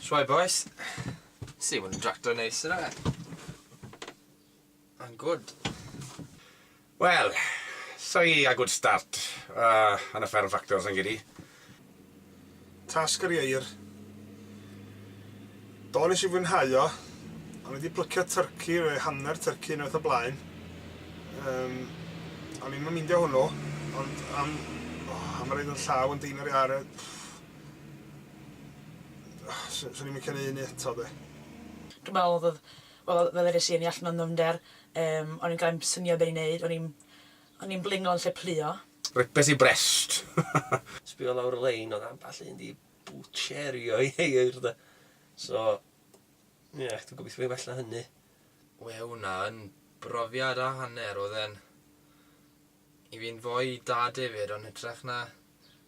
Shwai boys. See when the tractor neis yna. I'm good. Wel, so a good start yn y Fferm Ffactor yn gyrru. Tasg yr ieir. Do nes i fwynhau o. O'n i wedi plycio turci, hanner turci unwaith o blaen. O'n i'n myndio hwnnw, ond am reid yn llaw yn dyn ar ei are. Swn i'n mycio un eto, de. Dwi'n meddwl fel eres i yn ei allan o'n ddyfnder, o'n i'n gael synio beth i'n neud, o'n i'n blingo yn lle plio. Ripes i brest. Sbio lawr y lein, oedd amball un di bwtserio i eir, da. So, ie, dwi'n gobeithio fe well na hynny. Wel, hwnna yn brofiad a hanner oedd e'n i fi'n fwy dad hefyd, ond hytrach na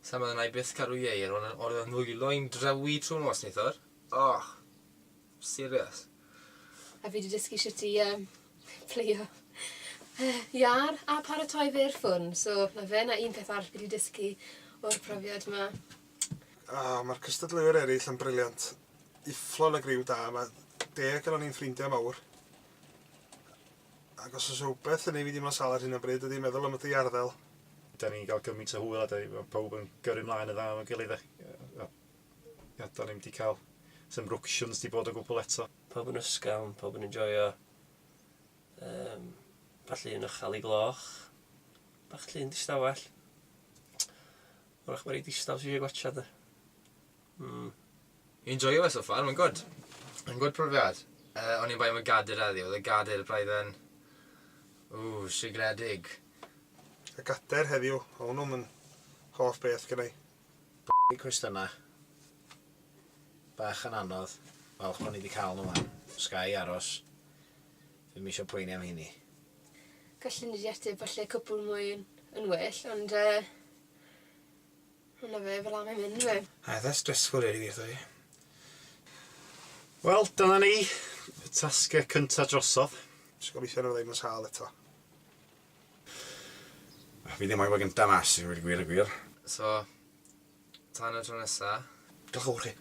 sam oedd yna i byth cadw ieir, ond oedd yn ddwylo'n drewi trwy'n nos neithwr. Oh, serious. A fi wedi dysgu sut i plio iar a paratoi fe'r ffwn, so na fe na un peth arall fi wedi dysgu o'r profiad yma. Mae'r cystadleuwyr eraill yn briliant. Ufflon y griw da, mae 10 gan o'n i'n ffrindiau mawr. Ac os oes rhywbeth yn ei fi ddim yn sal ar hyn o bryd, ydy'n meddwl am y arddel. Da ni'n cael gymaint o hwyl, a pawb yn gyrru mlaen y dda am y gilydd. Da ni'n wedi cael some ructions di bod o gwbl eto. Pawb yn ysgawn, pawb yn enjoyo. Falle yn ychal i gloch. Bach llun distawell. Wrach mae'r ei distaw sy'n eisiau gwachad. Enjoyo fe so far, mae'n good. Mae'n good profiad. O'n i'n bai am y gader heddi, oedd y gader braidd yn sigledig. Y gader heddiw, o'n nhw'n hoff beth gyda i. I cwestiynau. Bach yn anodd. Falch bod ni wedi cael nhw fan. Sgai aros. Ddim eisiau poeni am hynny. Gallwn ni wedi ateb falle cwpl mwy yn well, ond hwnna fe fel am ei mynd fe. Dda stressful rili gwirth o fi. Wel, dyna ni. Y tasgau cyntaf drosodd. Jyst gobeithio nhw ddim yn sal eto. Fi ddim o'i bod gyntaf mas, i wedi gwir y gwir. So, tan y tro nesa. Diolch yn fawr chi.